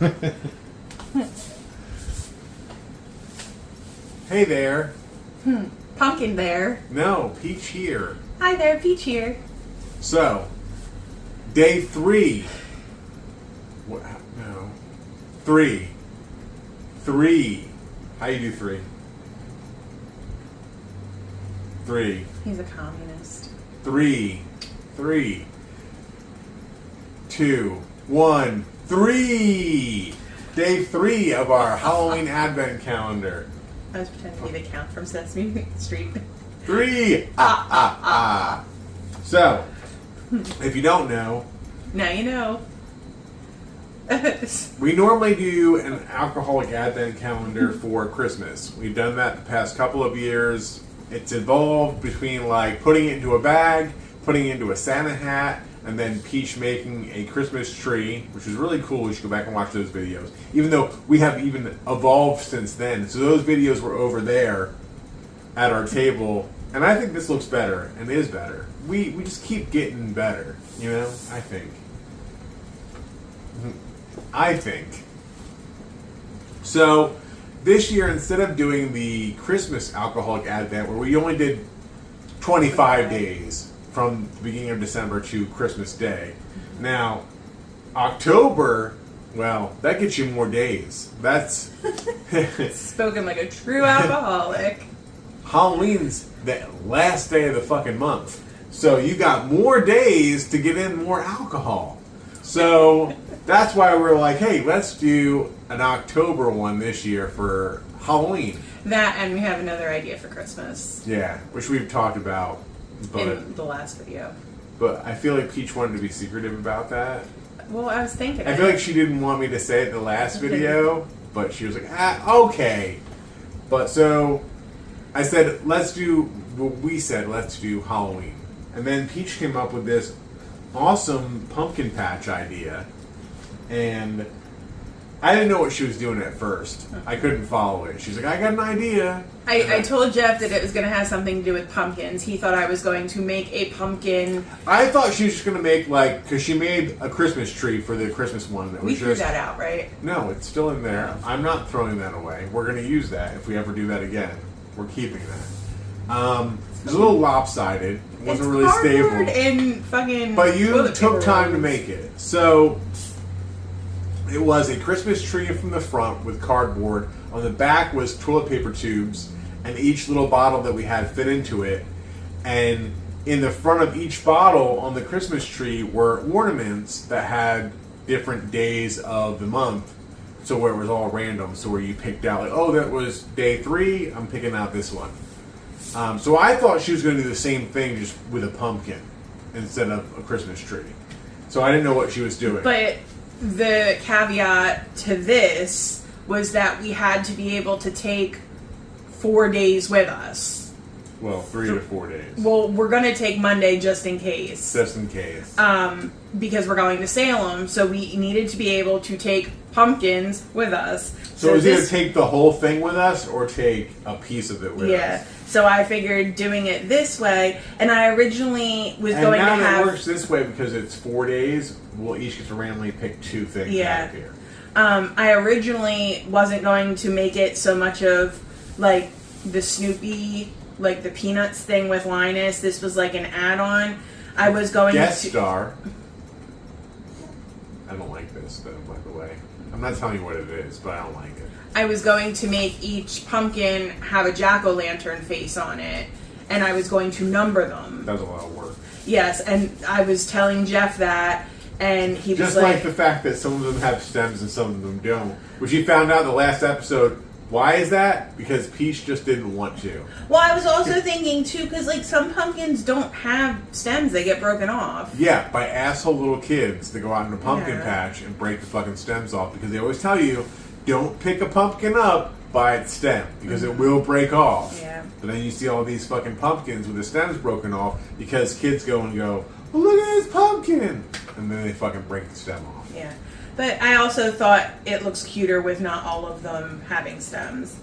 Hi. Hey there. Pumpkin there. No, Peach here. Hi there, Peach here. So, day 3. What? No. 3. 3. How you do 3? 3. He's a communist. 3. 3. 2. 1. 3. Day 3 of our Halloween Advent calendar. I was pretending to be the Count from Sesame Street. 3. So, if you don't know, Now you know. we normally do an alcoholic advent calendar for Christmas. We've done that the past couple of years. It's evolved between like putting it into a bag, putting it into a Santa hat, and then Peach making a Christmas tree, which is really cool. You should go back and watch those videos. Even though we have even evolved since then. So those videos were over there at our table. And I think this looks better and is better. We just keep getting better, you know? I think. So, this year, instead of doing the Christmas alcoholic advent, where we only did 25 days from the beginning of December to Christmas Day, now, October, well, that gets you more days. That's... Spoken like a true alcoholic. Halloween's the last day of the fucking month. So you got more days to get in more alcohol. So that's why we're like, hey, let's do an October one this year for Halloween. That, and we have another idea for Christmas. Yeah, which we've talked about. But, in the last video. But I feel like Peach wanted to be secretive about that. Well, I was thinking. I feel like she didn't want me to say it in the last video, but she was like, okay. But so I said, let's do Halloween. And then Peach came up with this awesome pumpkin patch idea. And I didn't know what she was doing at first. I couldn't follow it. She's like, I got an idea. I told Jeff that it was going to have something to do with pumpkins. He thought I was going to make a pumpkin. I thought she was just going to make, like, because she made a Christmas tree for the Christmas one. That We was threw just, that out, right? No, it's still in there. I'm not throwing that away. We're going to use that if we ever do that again. We're keeping that. It was a little lopsided. It wasn't really stable. And fucking. But you toilet took paper time to rolls. make it. So it was a Christmas tree from the front with cardboard. On the back was toilet paper tubes, and each little bottle that we had fit into it. And in the front of each bottle on the Christmas tree were ornaments that had different days of the month. So where it was all random. So where you picked out, like, oh, that was day 3, I'm picking out this one. So I thought she was going to do the same thing just with a pumpkin instead of a Christmas tree. So I didn't know what she was doing. But the caveat to this was that we had to be able to take 4 days with us. Well, 3 to 4 days. Well, we're going to take Monday just in case. Just in case. Because we're going to Salem, so we needed to be able to take pumpkins with us. So it was either take the whole thing with us or take a piece of it with us. Yeah. So I figured doing it this way, and I originally was And going to now have... it works this way because it's 4 days, we'll each get to randomly pick 2 things out of here. I originally wasn't going to make it so much of, like, the Snoopy, like, the Peanuts thing with Linus. This was, like, an add-on. I was going Guest to... star. I don't like this, though, by the way. I'm not telling you what it is, but I don't like it. I was going to make each pumpkin have a jack-o'-lantern face on it, and I was going to number them. That was a lot of work. Yes, and I was telling Jeff that, and he was Just like the fact that some of them have stems and some of them don't. Which you found out in the last episode. Why is that? Because Peach just didn't want to. Well, I was also thinking, too, because, like, some pumpkins don't have stems. They get broken off. Yeah, by asshole little kids that go out in a pumpkin patch and break the fucking stems off. Because they always tell you, don't pick a pumpkin up by its stem. Because it will break off. Yeah. But then you see all these fucking pumpkins with the stems broken off. Because kids go, well, look at this pumpkin! And then they fucking break the stem off. Yeah. But I also thought it looks cuter with not all of them having stems.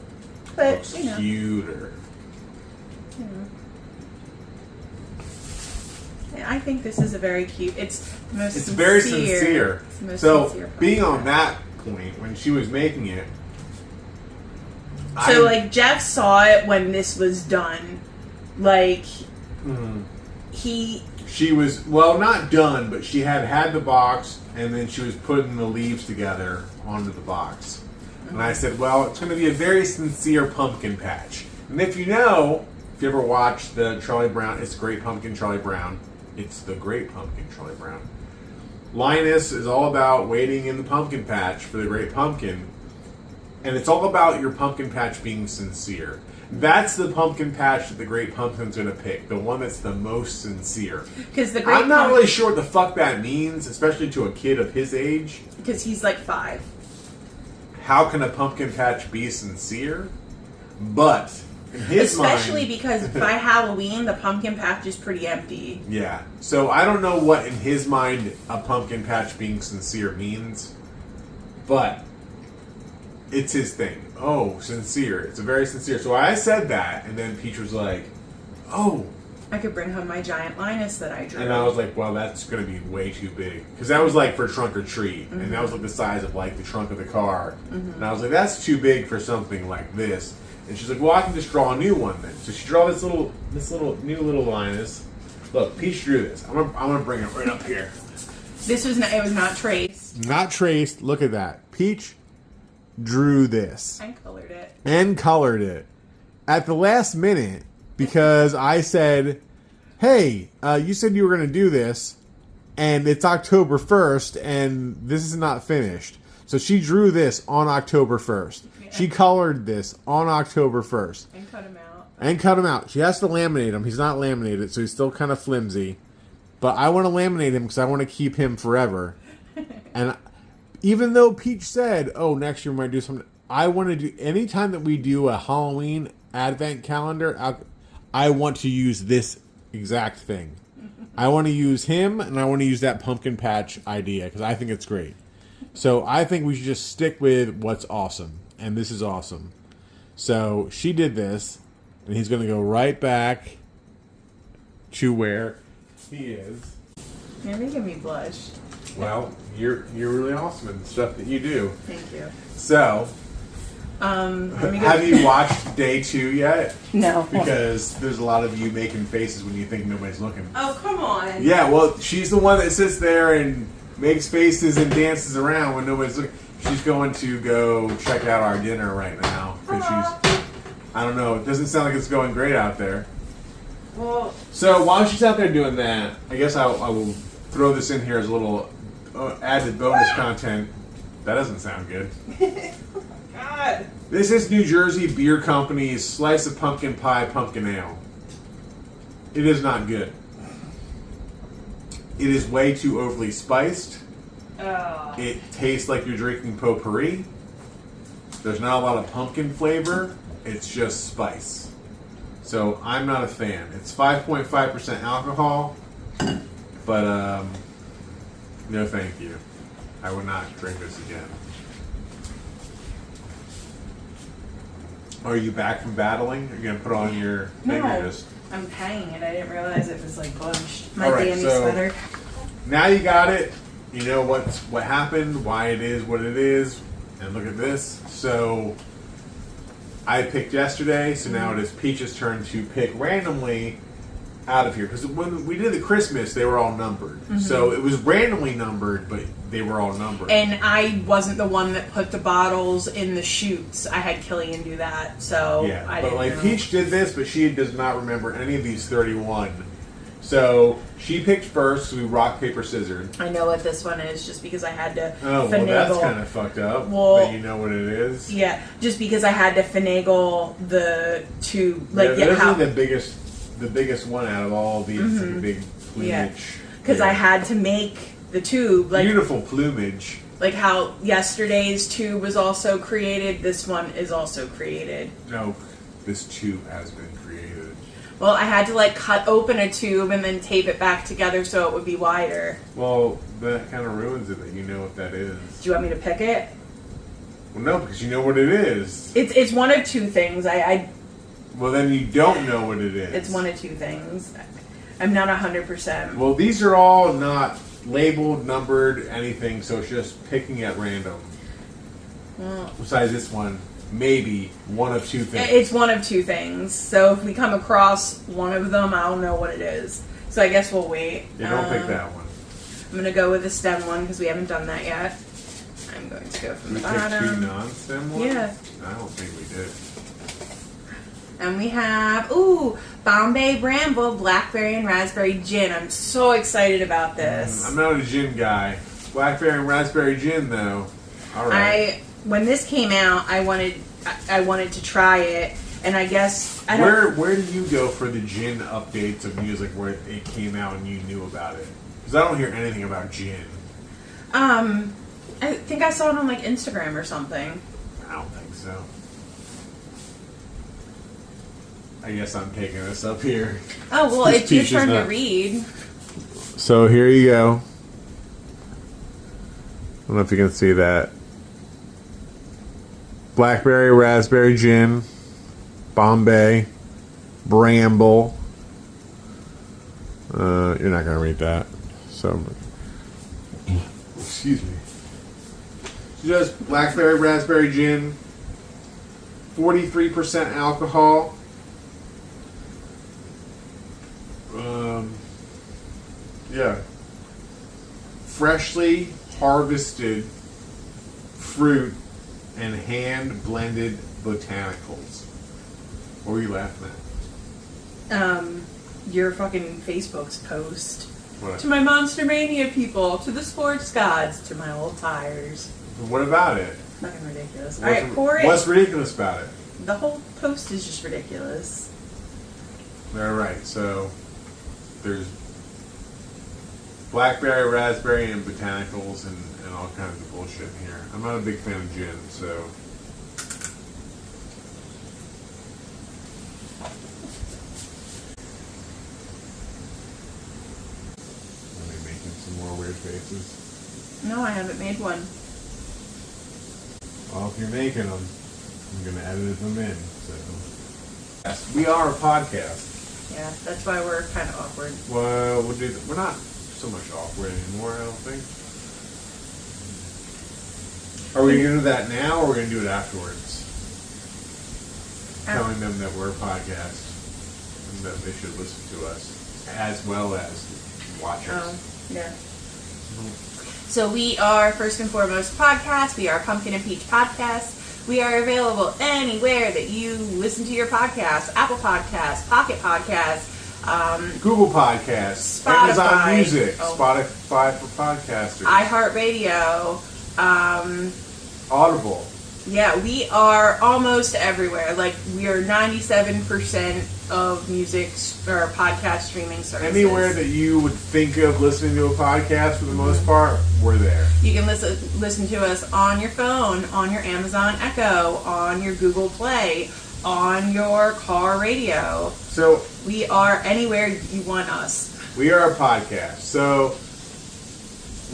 But, Looks you know. cuter. I think this is a very cute. It's the most. It's sincere. very sincere. It's the most So sincere being pumpkin on that point when she was making it, So like Jeff saw it when this was done, like she was not done, but she had the box, and then she was putting the leaves together onto the box. And I said, well, it's going to be a very sincere pumpkin patch. And if you ever watched the Charlie Brown, it's Great Pumpkin Charlie Brown. It's the Great Pumpkin Charlie Brown. Linus is all about waiting in the pumpkin patch for the Great Pumpkin. And it's all about your pumpkin patch being sincere. That's the pumpkin patch that the Great Pumpkin's going to pick. The one that's the most sincere. Because I'm not really sure what the fuck that means, especially to a kid of his age. Because he's like 5. How can a pumpkin patch be sincere? But in his Especially mind, because by Halloween, the pumpkin patch is pretty empty. yeah. So I don't know what in his mind a pumpkin patch being sincere means, but it's his thing. Oh, sincere. It's a very sincere. So I said that, and then Peach was like, oh. I could bring home my giant Linus that I drew. And I was like, well, that's going to be way too big. Because that was like for trunk or treat. And that was like the size of like the trunk of the car. And I was like, that's too big for something like this. And she's like, well, I can just draw a new one then. So she drew this new little Linus. Look, Peach drew this. I'm gonna bring it right up here. It was not traced. Not traced. Look at that. Peach drew this. And colored it. At the last minute, because I said, hey, you said you were going to do this, and it's October 1st, and this is not finished. So she drew this on October 1st. Yeah. She colored this on October 1st. And cut him out. She has to laminate him. He's not laminated, so he's still kind of flimsy. But I want to laminate him because I want to keep him forever. And even though Peach said, oh, next year we might do something, I want to do, anytime that we do a Halloween advent calendar, I want to use this exact thing. I want to use him, and I want to use that pumpkin patch idea, because I think it's great. So I think we should just stick with what's awesome, and this is awesome. So she did this, and he's going to go right back to where he is. You're making me blush. Well, you're really awesome in the stuff that you do. Thank you. So, have you watched day 2 yet? No. Because there's a lot of you making faces when you think nobody's looking. Oh, come on. Yeah, well, she's the one that sits there and makes faces and dances around when nobody's looking. She's going to go check out our dinner right now. Because I don't know, it doesn't sound like it's going great out there. Well, so while she's out there doing that, I guess I will throw this in here as a little added bonus content. That doesn't sound good. God. This is New Jersey Beer Company's Slice of Pumpkin Pie Pumpkin Ale. It is not good. It is way too overly spiced. Oh. It tastes like you're drinking potpourri. There's not a lot of pumpkin flavor. It's just spice. So I'm not a fan. It's 5.5% alcohol, but no thank you. I would not drink this again. Are you back from battling? Are you going to put on your thing or just... I'm paying it. I didn't realize it was like bunched. My Alright, dandy so sweater. Now you got it. You know what happened, why it is what it is, and look at this. So I picked yesterday, so now it is Peach's turn to pick randomly out of here. Because when we did the Christmas, they were all numbered. Mm-hmm. So it was randomly numbered, but they were all numbered. And I wasn't the one that put the bottles in the chutes. I had Killian do that, so yeah, I but didn't like know. Peach did this, but she does not remember any of these 31. So she picked first, so we rock, paper, scissors. I know what this one is just because I had to Oh, well, that's kind of fucked up. Well, that you know what it is. Yeah, just because I had to finagle the two, like this how is the biggest one out of all of these. It's like a big plumage. Yeah, because I had to make the tube like beautiful plumage. Like how yesterday's tube was also created, this one is also created. No, this tube has been created. Well, I had to like cut open a tube and then tape it back together so it would be wider. Well, that kind of ruins it that you know what that is. Do you want me to pick it? Well, no, because you know what it is. It's one of two things. Well, then you don't know what it is. It's one of two things. I'm not 100%. Well, these are all not labeled, numbered, anything, so it's just picking at random. Well, Besides this one, maybe one of two things. it's one of two things. So if we come across one of them, I'll know what it is. So I guess we'll wait. Yeah, don't pick that one. I'm going to go with the stem one because we haven't done that yet. I'm going to go from We the picked two bottom. non-stem ones? Yeah. I don't think we did. And we have, Bombay Bramble Blackberry and Raspberry Gin. I'm so excited about this. I'm not a gin guy. Blackberry and raspberry gin, though. All right. When this came out, I wanted to try it, and I guess I don't. Where do you go for the gin updates of music where it came out and you knew about it? Because I don't hear anything about gin. I think I saw it on like Instagram or something. I don't think so. I guess I'm taking this up here. Oh well, This it's your peach is turn to not- read. So here you go. I don't know if you can see that. Blackberry, raspberry gin, Bombay, Bramble. You're not going to read that. So, excuse me. Just blackberry, raspberry gin, 43% alcohol. Yeah. Freshly harvested fruit and hand blended botanicals. What were you laughing at? Your fucking Facebook's post. What? To my Monster Mania people, to the sports gods, to my old tires. What about it? Fucking ridiculous. Alright, pour it. What's ridiculous about it? The whole post is just ridiculous. All right, so there's blackberry, raspberry, and botanicals, and all kinds of bullshit in here. I'm not a big fan of gin, so. Are they making some more weird faces? No, I haven't made one. Well, if you're making them, I'm going to edit them in, so. Yes, we are a podcast. Yeah, that's why we're kind of awkward. Well, we're not so much awkward anymore, I don't think. Are we going to do that now, or are we going to do it afterwards? Telling them that we're a podcast and that they should listen to us, as well as watch us. Yeah. So we are, first and foremost, a podcast. We are Pumpkin and Peach Podcast. We are available anywhere that you listen to your podcast. Apple Podcasts, Pocket Podcasts, Google Podcasts, Spotify. Amazon Music, Oh. Spotify for podcasters, iHeartRadio. Audible. Yeah, we are almost everywhere. Like, we are 97% of music or podcast streaming services. Anywhere that you would think of listening to a podcast, for the most part, we're there. You can listen to us on your phone, on your Amazon Echo, on your Google Play, on your car radio. So We are anywhere you want us. we are a podcast. So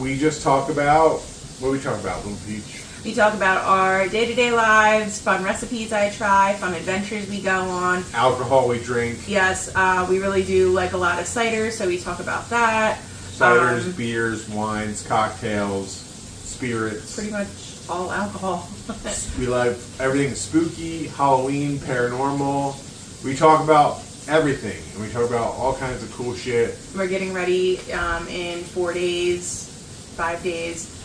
we just talk about, what do we talk about, Little Peach? We talk about our day-to-day lives, fun recipes I try, fun adventures we go on. Alcohol we drink, Yes, we really do like a lot of cider, so we talk about that. ciders, beers, wines, cocktails, spirits. Pretty much all alcohol. We like everything spooky, Halloween, paranormal. We talk about everything, and we talk about all kinds of cool shit. We're getting ready in 5 days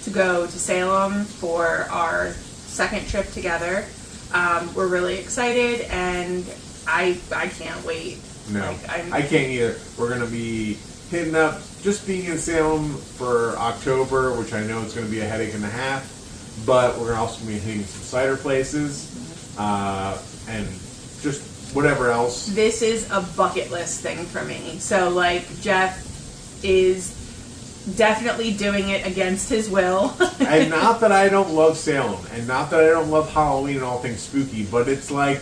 to go to Salem for our second trip together. We're really excited, and I can't wait. No, Like, I can't either. We're going to be hitting up, just being in Salem for October, which I know is going to be a headache and a half, but we're also going to be hitting some cider places, and just whatever else. This is a bucket list thing for me. So, like, Jeff is definitely doing it against his will. And not that I don't love Salem, and not that I don't love Halloween and all things spooky, but it's like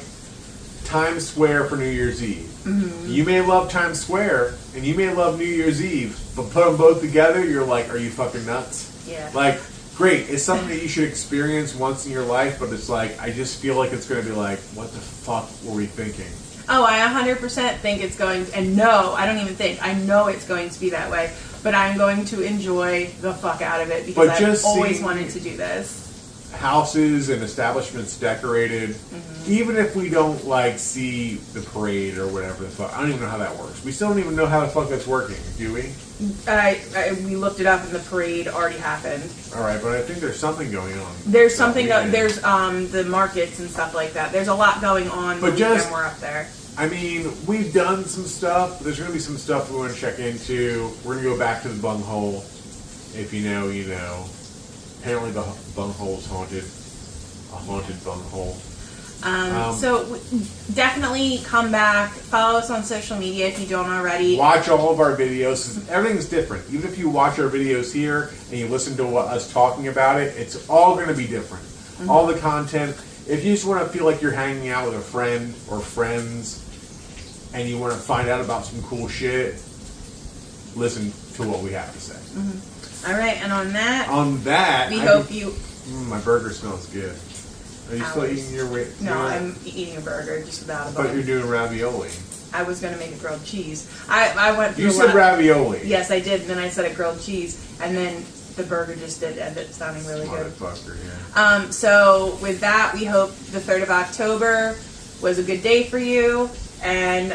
Times Square for New Year's Eve. Mm-hmm. You may love Times Square, and you may love New Year's Eve, but put them both together, you're like, are you fucking nuts? Yeah. Like, great, it's something that you should experience once in your life, but it's like, I just feel like it's going to be like, what the fuck were we thinking? Oh, I 100% think it's going, and no, I don't even think, I know it's going to be that way, but I'm going to enjoy the fuck out of it because But I've just always seeing- wanted to do this. Houses and establishments decorated, even if we don't like see the parade or whatever the fuck. I don't even know how that works. We still don't even know how the fuck that's working, do we? We looked it up and the parade already happened. All right, but I think there's something going on. There's something, that there's the markets and stuff like that. There's a lot going on But the just- weekend we're up there. I mean, we've done some stuff, but there's going to be some stuff we want to check into. We're going to go back to the bunghole. If you know, you know. Apparently the bunghole's haunted. A haunted bunghole. So definitely come back. Follow us on social media if you don't already. Watch all of our videos. 'Cause everything's different. Even if you watch our videos here and you listen to us talking about it, it's all going to be different. All the content. If you just want to feel like you're hanging out with a friend or friends and you want to find out about some cool shit, listen to what we have to say. All right, and on that, we I hope think- you. my burger smells good. Are you still Ours. eating your way? No, I'm eating a burger just without a I thought you were bun. doing ravioli. I was gonna make a grilled cheese. I went through You a said lot. ravioli. Yes, I did. And then I said a grilled cheese, and then the burger just did end up sounding really good. Motherfucker, yeah. So with that, we hope the 3rd of October was a good day for you, and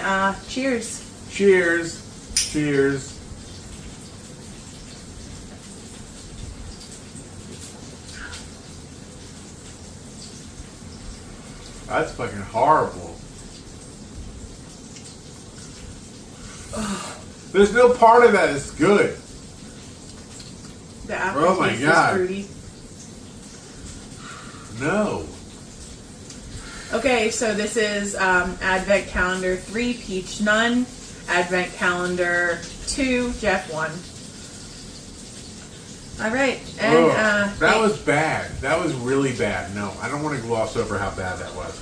cheers. Cheers. Cheers. That's fucking horrible. There's no part of that that's good. The Oh my aftertaste God. is fruity. No. Okay, so this is Advent Calendar 3, Peach none. Advent Calendar 2, Jeff 1. All right, and That was bad. That was really bad. No, I don't want to gloss over how bad that was.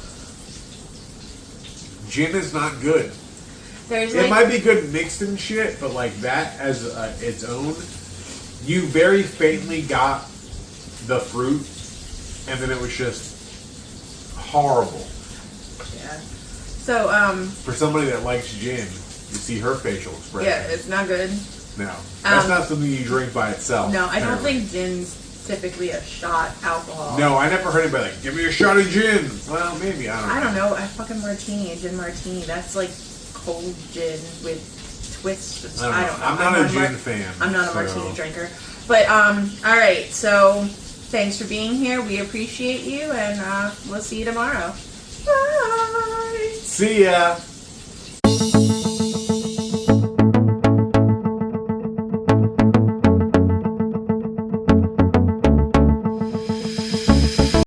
Gin is not good. there's It like, might be good mixed and shit, but like that as its own, you very faintly got the fruit, and then it was just horrible. yeah. So For somebody that likes gin, you see her facial expression. yeah, it's not good. No, that's not something you drink by itself. No, I don't apparently. think gin's typically a shot alcohol. No, I never heard anybody like, give me a shot of gin. Well, maybe, I don't know. I don't know. A fucking martini, a gin martini. That's like cold gin with twists. I don't know. I'm not a gin fan, I'm not a so- martini drinker. But all right. So thanks for being here. We appreciate you, and we'll see you tomorrow. Bye. See ya.